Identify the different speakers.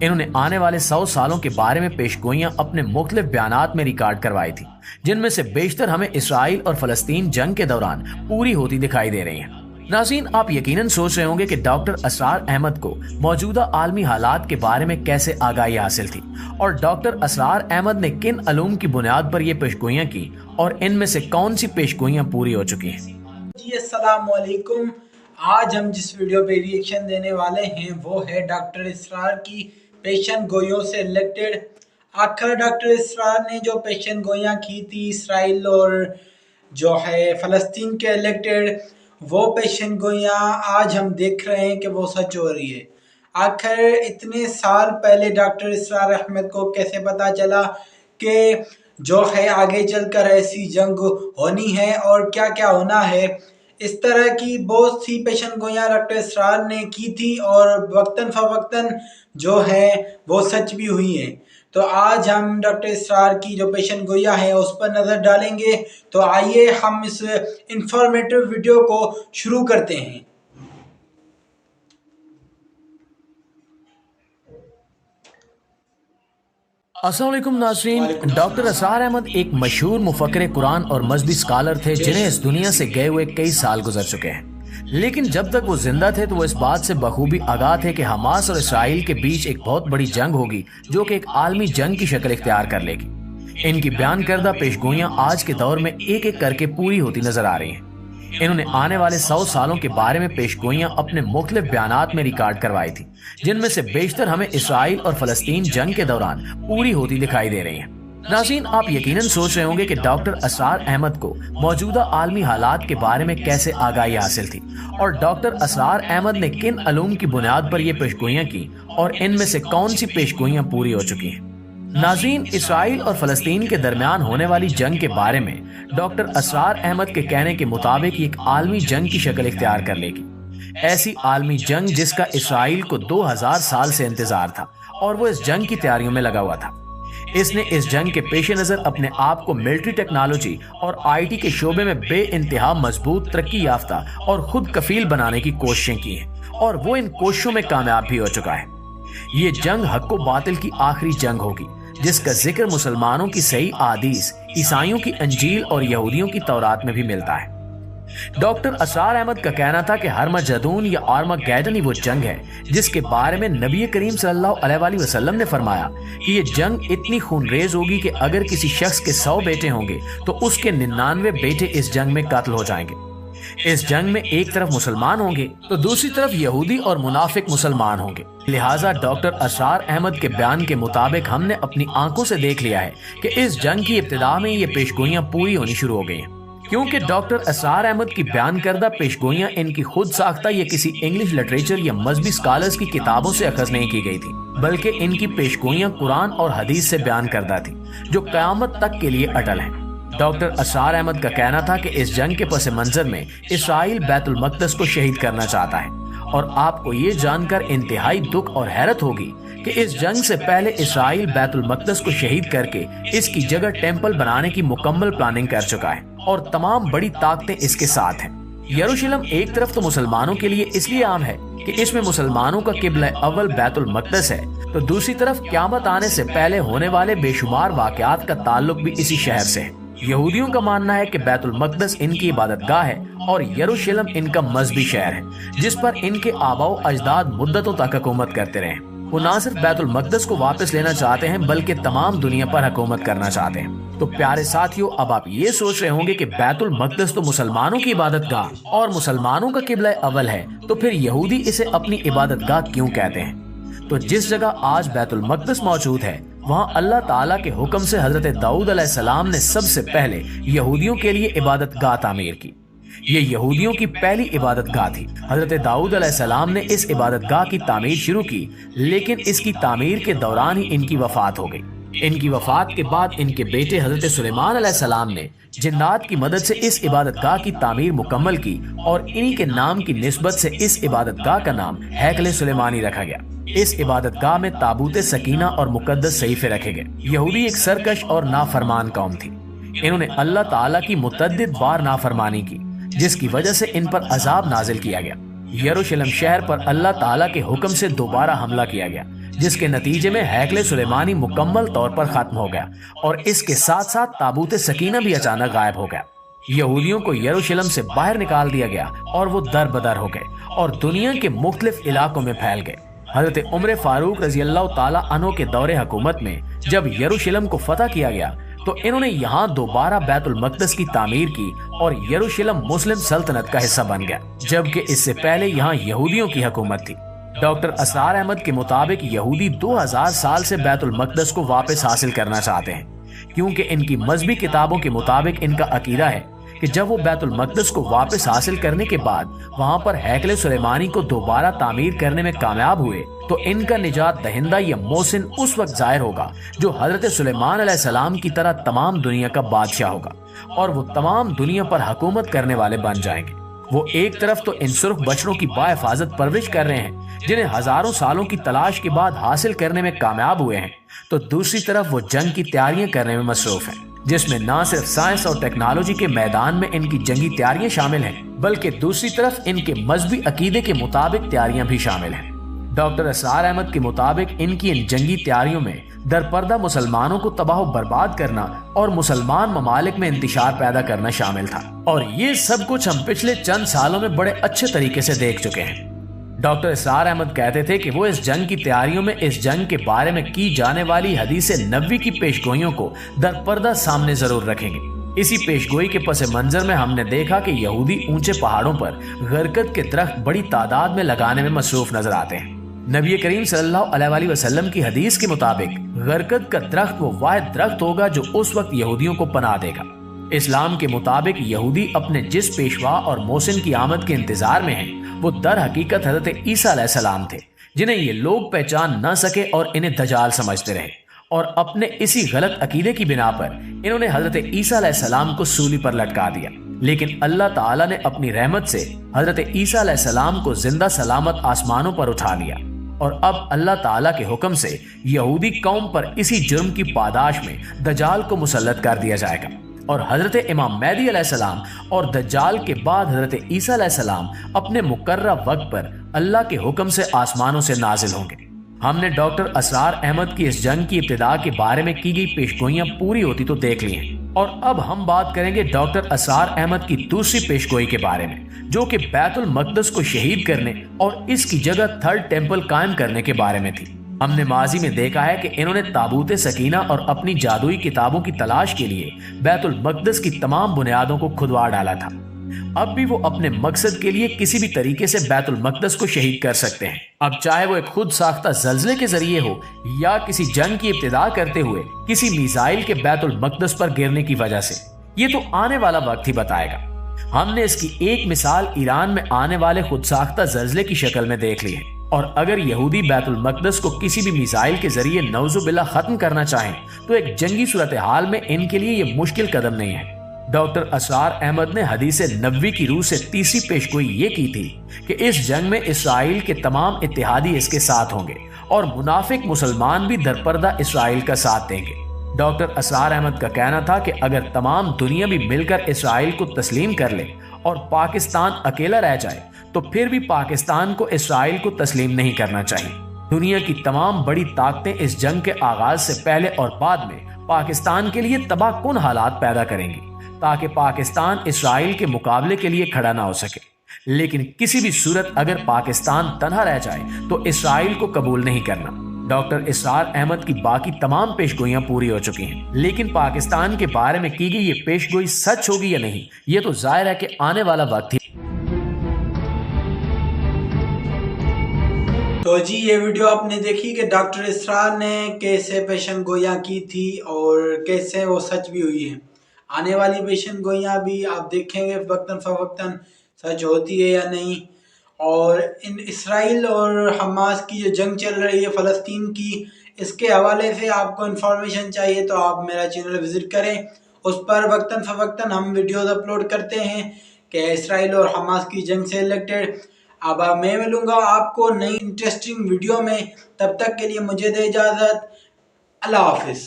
Speaker 1: انہوں نے آنے والے 100 سالوں کے بارے میں پیشگوئیاں اپنے مختلف بیانات میں ریکارڈ کروائی تھی، جن میں سے بیشتر ہمیں اسرائیل اور فلسطین جنگ کے دوران پوری ہوتی دکھائی دے رہی ہیں۔ ناظرین، آپ یقیناً سوچ رہے ہوں گے کہ ڈاکٹر اسرار احمد کو موجودہ عالمی حالات کے بارے میں کیسے آگاہی حاصل تھی، اور ڈاکٹر اسرار احمد نے کن علوم کی بنیاد پر یہ پیشگوئیاں کی، اور ان میں سے کون سی پیشگوئیاں پوری ہو چکی ہیں۔
Speaker 2: جی السلام علیکم۔ آج ہم جس ویڈیو پہ ریئیکشن دینے والے ہیں وہ ہے ڈاکٹر اسرار کی پیشن گوئیوں سے ریلیٹڈ۔ آخر ڈاکٹر اسرار نے جو پیشن گوئیاں کی تھی اسرائیل اور جو ہے فلسطین کے ریلیٹڈ، وہ پیشن گوئیاں آج ہم دیکھ رہے ہیں کہ وہ سچ ہو رہی ہے۔ آخر اتنے سال پہلے ڈاکٹر اسرار احمد کو کیسے پتا چلا کہ جو ہے آگے چل کر ایسی جنگ ہونی ہے اور کیا کیا ہونا ہے؟ اس طرح کی بہت سی پیشن گوئیاں ڈاکٹر اسرار نے کی تھی اور وقتاً فوقتاً جو ہے وہ سچ بھی ہوئی ہیں۔ تو آج ہم ڈاکٹر اسرار کی جو پیشن گوئیاں ہیں اس پر نظر ڈالیں گے۔ تو آئیے ہم اس انفارمیٹیو ویڈیو کو شروع کرتے ہیں۔
Speaker 1: السلام علیکم ناظرین، ڈاکٹر اسرار احمد ایک مشہور مفکر قرآن اور مذہبی اسکالر تھے جنہیں اس دنیا سے گئے ہوئے کئی سال گزر چکے ہیں، لیکن جب تک وہ زندہ تھے تو وہ اس بات سے بخوبی آگاہ تھے کہ حماس اور اسرائیل کے بیچ ایک بہت بڑی جنگ ہوگی جو کہ ایک عالمی جنگ کی شکل اختیار کر لے گی۔ ان کی بیان کردہ پیشگوئیاں آج کے دور میں ایک ایک کر کے پوری ہوتی نظر آ رہی ہیں۔ انہوں نے آنے والے 100 سالوں کے بارے میں پیشگوئیاں اپنے مختلف بیانات میں ریکارڈ کروائی تھی، جن میں سے بیشتر ہمیں اسرائیل اور فلسطین جنگ کے دوران پوری ہوتی دکھائی دے رہی ہیں۔ ناظرین، آپ یقیناً سوچ رہے ہوں گے کہ ڈاکٹر اسرار احمد کو موجودہ عالمی حالات کے بارے میں کیسے آگاہی حاصل تھی، اور ڈاکٹر اسرار احمد نے کن علوم کی بنیاد پر یہ پیشگوئیاں کی، اور ان میں سے کون سی پیشگوئیاں پوری ہو چکی ہیں۔ ناظرین، اسرائیل اور فلسطین کے درمیان ہونے والی جنگ کے بارے میں ڈاکٹر اسرار احمد کے کہنے کے مطابق یہ ایک عالمی جنگ کی شکل اختیار کر لے گی۔ ایسی عالمی جنگ جس کا اسرائیل کو 2000 سال سے انتظار تھا، اور وہ اس جنگ کی تیاریوں میں لگا ہوا تھا۔ اس نے اس جنگ کے پیش نظر اپنے آپ کو ملٹری ٹیکنالوجی اور آئی ٹی کے شعبے میں بے انتہا مضبوط، ترقی یافتہ اور خود کفیل بنانے کی کوششیں کی ہیں، اور وہ ان کوششوں میں کامیاب بھی ہو چکا ہے۔ یہ جنگ حق و باطل کی آخری جنگ ہوگی، جس کا ذکر مسلمانوں کی صحیح احادیث، عیسائیوں کی انجیل اور یہودیوں کی تورات میں بھی ملتا ہے۔ ڈاکٹر اسرار احمد کا کہنا تھا کہ ہرمجدون یا آرمگیڈن ہی وہ جنگ ہے جس کے بارے میں نبی کریم صلی اللہ علیہ وآلہ وسلم نے فرمایا کہ یہ جنگ اتنی خونریز ہوگی کہ اگر کسی شخص کے 100 بیٹے ہوں گے تو اس کے 99 بیٹے اس جنگ میں قتل ہو جائیں گے۔ اس جنگ میں ایک طرف مسلمان ہوں گے تو دوسری طرف یہودی اور منافق مسلمان ہوں گے۔ لہٰذا ڈاکٹر اسرار احمد کے بیان کے مطابق ہم نے اپنی آنکھوں سے دیکھ لیا ہے کہ اس جنگ کی ابتدا میں یہ پیشگوئیاں پوری ہونی شروع ہو گئی ہیں، کیونکہ ڈاکٹر اسرار احمد کی بیان کردہ پیشگوئیاں ان کی خود ساختہ یا کسی انگلش لٹریچر یا مذہبی اسکالرز کی کتابوں سے اخذ نہیں کی گئی تھی، بلکہ ان کی پیشگوئیاں قرآن اور حدیث سے بیان کردہ تھی جو قیامت تک کے لیے اٹل ہیں۔ ڈاکٹر اسرار احمد کا کہنا تھا کہ اس جنگ کے پس منظر میں اسرائیل بیت المقدس کو شہید کرنا چاہتا ہے، اور آپ کو یہ جان کر انتہائی دکھ اور حیرت ہوگی کہ اس جنگ سے پہلے اسرائیل بیت المقدس کو شہید کر کے اس کی جگہ ٹیمپل بنانے کی مکمل پلاننگ کر چکا ہے، اور تمام بڑی طاقتیں اس کے ساتھ ہیں۔ یروشلم ایک طرف تو مسلمانوں کے لیے اس لیے عام ہے کہ اس میں مسلمانوں کا قبلہ اول بیت المقدس ہے، تو دوسری طرف قیامت آنے سے پہلے ہونے والے بے شمار واقعات کا تعلق بھی اسی شہر سے ہے۔ یہودیوں کا ماننا ہے کہ بیت المقدس ان کی عبادت گاہ ہے اور یروشلم ان کا مذہبی شہر ہے جس پر ان کے آباء و اجداد مدتوں تک حکومت کرتے رہے۔ وہ نہ صرف بیت المقدس کو واپس لینا چاہتے ہیں بلکہ تمام دنیا پر حکومت کرنا چاہتے ہیں۔ تو پیارے ساتھیو، اب آپ یہ سوچ رہے ہوں گے کہ بیت المقدس تو مسلمانوں کی عبادت گاہ اور مسلمانوں کا قبلہ اول ہے، تو پھر یہودی اسے اپنی عبادت گاہ کیوں کہتے ہیں؟ تو جس جگہ آج بیت المقدس موجود ہے وہاں اللہ تعالیٰ کے حکم سے حضرت داؤد علیہ السلام نے سب سے پہلے یہودیوں کے لیے عبادت گاہ تعمیر کی۔ یہ یہودیوں کی پہلی عبادت گاہ تھی۔ حضرت داؤد علیہ السلام نے اس عبادت گاہ کی تعمیر شروع کی، لیکن اس کی تعمیر کے دوران ہی ان کی وفات ہو گئی۔ ان کی وفات کے بعد ان کے بیٹے حضرت سلیمان علیہ السلام نے جنات کی مدد سے اس عبادت گاہ کی تعمیر مکمل کی، اور انہی کے نام کی نسبت سے اس عبادت گاہ کا نام ہیکل سلیمانی رکھا گیا۔ اس عبادت گاہ میں تابوت سکینہ اور مقدس صحیفے رکھے گئے۔ یہودی ایک سرکش اور نافرمان قوم تھی۔ انہوں نے اللہ تعالیٰ کی متعدد بار نافرمانی کی، جس کی وجہ سے ان پر عذاب نازل کیا گیا۔ یروشلم شہر پر اللہ تعالیٰ کے حکم سے دوبارہ حملہ کیا گیا، جس کے نتیجے میں ہیکل سلیمانی مکمل طور پر ختم ہو گیا اور اس کے ساتھ ساتھ تابوت سکینہ بھی اچانک غائب ہو گیا۔ یہودیوں کو یروشلم سے باہر نکال دیا گیا اور وہ در بدر ہو گئے اور دنیا کے مختلف علاقوں میں پھیل گئے۔ حضرت عمر فاروق رضی اللہ تعالیٰ عنہ کے دور حکومت میں جب یروشلم کو فتح کیا گیا تو انہوں نے یہاں دوبارہ بیت المقدس کی تعمیر کی اور یروشلم مسلم سلطنت کا حصہ بن گیا، جبکہ اس سے پہلے یہاں یہودیوں کی حکومت تھی۔ ڈاکٹر اسرار احمد کے مطابق یہودی 2000 سال سے بیت المقدس کو واپس حاصل کرنا چاہتے ہیں، کیونکہ ان کی مذہبی کتابوں کے مطابق ان کا عقیدہ ہے کہ جب وہ بیت المقدس کو واپس حاصل کرنے کے بعد وہاں پر ہیکل سلیمانی کو دوبارہ تعمیر کرنے میں کامیاب ہوئے تو ان کا نجات دہندہ یا محسن اس وقت ظاہر ہوگا جو حضرت سلیمان علیہ السلام کی طرح تمام دنیا کا بادشاہ ہوگا اور وہ تمام دنیا پر حکومت کرنے والے بن جائیں گے۔ وہ ایک طرف تو ان سرخ بچڑوں کی باحفاظت پرورش کر رہے ہیں جنہیں ہزاروں سالوں کی تلاش کے بعد حاصل کرنے میں کامیاب ہوئے ہیں، تو دوسری طرف وہ جنگ کی تیاریاں کرنے میں مصروف ہیں، جس میں نہ صرف سائنس اور ٹیکنالوجی کے میدان میں ان کی جنگی تیاریاں شامل ہیں بلکہ دوسری طرف ان کے مذہبی عقیدے کے مطابق تیاریاں بھی شامل ہیں۔ ڈاکٹر اسرار احمد کے مطابق ان کی ان جنگی تیاریوں میں درپردہ مسلمانوں کو تباہ و برباد کرنا اور مسلمان ممالک میں انتشار پیدا کرنا شامل تھا، اور یہ سب کچھ ہم پچھلے چند سالوں میں بڑے اچھے طریقے سے دیکھ چکے ہیں۔ ڈاکٹر اسرار احمد کہتے تھے کہ وہ اس جنگ کی تیاریوں میں اس جنگ کے بارے میں کی جانے والی حدیث نبوی کی پیشگوئیوں کو درپردہ سامنے ضرور رکھیں گے۔ اسی پیشگوئی کے پس منظر میں ہم نے دیکھا کہ یہودی اونچے پہاڑوں پر غرقد کے درخت بڑی تعداد میں لگانے میں مصروف نظر آتے ہیں۔ نبی کریم صلی اللہ علیہ وآلہ وسلم کی حدیث کے مطابق غرقد کا درخت وہ واحد درخت ہوگا جو اس وقت یہودیوں کو پناہ دے گا۔ اسلام کے مطابق یہودی اپنے جس پیشوا اور محسن کی آمد کے انتظار میں ہیں وہ در حقیقت حضرت عیسیٰ علیہ السلام تھے، جنہیں یہ لوگ پہچان نہ سکے اور انہیں دجال سمجھتے رہے، اور اپنے اسی غلط عقیدے کی بنا پر انہوں نے حضرت عیسیٰ علیہ السلام کو سولی پر لٹکا دیا۔ لیکن اللہ تعالیٰ نے اپنی رحمت سے حضرت عیسیٰ علیہ السلام کو زندہ سلامت آسمانوں پر اٹھا لیا، اور اب اللہ تعالیٰ کے حکم سے یہودی قوم پر اسی جرم کی پاداش میں دجال کو مسلط کر دیا جائے گا، اور حضرت امام مہدی علیہ السلام اور دجال کے بعد حضرت عیسیٰ علیہ السلام اپنے مقررہ وقت پر اللہ کے حکم سے آسمانوں سے نازل ہوں گے۔ ہم نے ڈاکٹر اسرار احمد کی اس جنگ کی ابتدا کے بارے میں کی گئی پیشگوئیاں پوری ہوتی تو دیکھ لی ہیں، اور اب ہم بات کریں گے ڈاکٹر اسرار احمد کی دوسری پیشگوئی کے بارے میں، جو کہ بیت المقدس کو شہید کرنے اور اس کی جگہ تھرڈ ٹیمپل قائم کرنے کے بارے میں تھی۔ ہم نے ماضی میں دیکھا ہے کہ انہوں نے تابوت سکینہ اور اپنی جادوئی کتابوں کی تلاش کے لیے بیت المقدس کی تمام بنیادوں کو کھدوا ڈالا تھا۔ اب بھی وہ اپنے مقصد کے لیے کسی بھی طریقے سے بیت المقدس کو شہید کر سکتے ہیں، اب چاہے وہ ایک خود ساختہ زلزلے کے ذریعے ہو یا کسی جنگ کی ابتدا کرتے ہوئے کسی میزائل کے بیت المقدس پر گرنے کی وجہ سے۔ یہ تو آنے والا وقت ہی بتائے گا۔ ہم نے اس کی ایک مثال ایران میں آنے والے خود ساختہ زلزلے کی شکل میں دیکھ لی ہے، اور اگر یہودی بیت المقدس کو کسی بھی میزائل کے ذریعے نعوذ باللہ ختم کرنا چاہیں تو ایک جنگی صورتحال میں ان کے لیے یہ مشکل قدم نہیں ہے۔ ڈاکٹر اسرار احمد نے حدیث نبوی کی روح سے تیسری پیشگوئی یہ کی تھی کہ اس جنگ میں اسرائیل کے تمام اتحادی اس کے ساتھ ہوں گے اور منافق مسلمان بھی درپردہ اسرائیل کا ساتھ دیں گے۔ ڈاکٹر اسرار احمد کا کہنا تھا کہ اگر تمام دنیا بھی مل کر اسرائیل کو تسلیم کر لے اور پاکستان اکیلا رہ جائے تو پھر بھی پاکستان کو اسرائیل کو تسلیم نہیں کرنا چاہیے۔ دنیا کی تمام بڑی طاقتیں اس جنگ کے آغاز سے پہلے اور بعد میں پاکستان کے لیے تباہ کن حالات پیدا کریں گی تاکہ پاکستان اسرائیل کے مقابلے کے لیے کھڑا نہ ہو سکے، لیکن کسی بھی صورت اگر پاکستان تنہا رہ جائے تو اسرائیل کو قبول نہیں کرنا۔ ڈاکٹر اسرار احمد کی باقی تمام پیشگوئیاں پوری ہو چکی ہیں، لیکن پاکستان کے بارے میں کی گئی یہ پیشگوئی سچ ہوگی یا نہیں یہ تو ظاہر ہے کہ آنے والا وقت ہی۔
Speaker 2: تو جی یہ ویڈیو آپ نے دیکھی کہ ڈاکٹر اسرار نے کیسے پیشن گوئیاں کی تھی اور کیسے وہ سچ بھی ہوئی ہیں۔ آنے والی پیشن گوئیاں بھی آپ دیکھیں گے وقتاً فوقتاً سچ ہوتی ہے یا نہیں۔ اور ان اسرائیل اور حماس کی جو جنگ چل رہی ہے فلسطین کی، اس کے حوالے سے آپ کو انفارمیشن چاہیے تو آپ میرا چینل وزٹ کریں، اس پر وقتاً فوقتاً ہم ویڈیوز اپلوڈ کرتے ہیں کہ اسرائیل اور حماس کی جنگ سے ریلیٹڈ۔ اب میں ملوں گا آپ کو نئی انٹرسٹنگ ویڈیو میں، تب تک کے لیے مجھے دے اجازت، اللہ حافظ۔